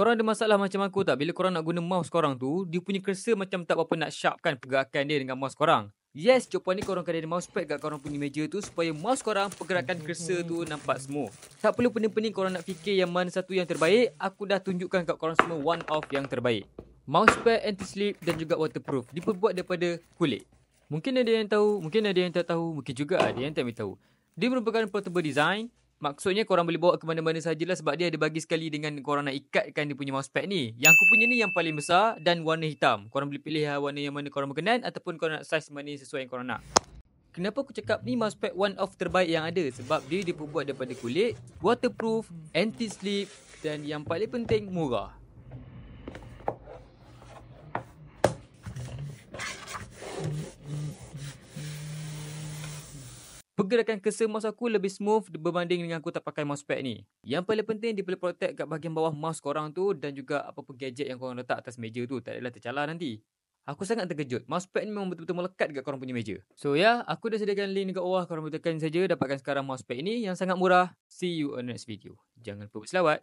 Korang ada masalah macam aku tak? Bila korang nak guna mouse korang tu, dia punya cursor macam tak berapa nak sharp kan pergerakan dia dengan mouse korang. Yes, jawapan ni korang kena ada mousepad kat korang punya meja tu supaya mouse korang pergerakan cursor tu nampak smooth. Tak perlu pening-pening korang nak fikir yang mana satu yang terbaik, aku dah tunjukkan kat korang semua one of yang terbaik. Mousepad anti-slip dan juga waterproof, diperbuat daripada kulit. Mungkin ada yang tahu, mungkin ada yang tak tahu, mungkin juga ada yang tak tahu. Dia merupakan portable design. Maksudnya korang boleh bawa ke mana-mana sajalah sebab dia ada bagi sekali dengan korang nak ikatkan dia punya mousepad ni. Yang aku punya ni yang paling besar dan warna hitam. Korang boleh pilih warna yang mana korang berkenan ataupun korang nak saiz mana sesuai yang korang nak. Kenapa aku cakap ni mousepad one of terbaik yang ada? Sebab dia diperbuat daripada kulit, waterproof, anti-slip dan yang paling penting murah. Pergerakan cursor mouse aku lebih smooth berbanding dengan aku tak pakai mousepad ni. Yang paling penting dia boleh protect kat bahagian bawah mouse korang tu dan juga apa-apa gadget yang korang letak atas meja tu. Tak adalah tercalar nanti. Aku sangat terkejut. Mousepad ni memang betul-betul melekat dekat korang punya meja. So ya, aku dah sediakan link dekat bawah. Korang boleh tekan saja dapatkan sekarang mousepad ini yang sangat murah. See you on next video. Jangan lupa berselawat.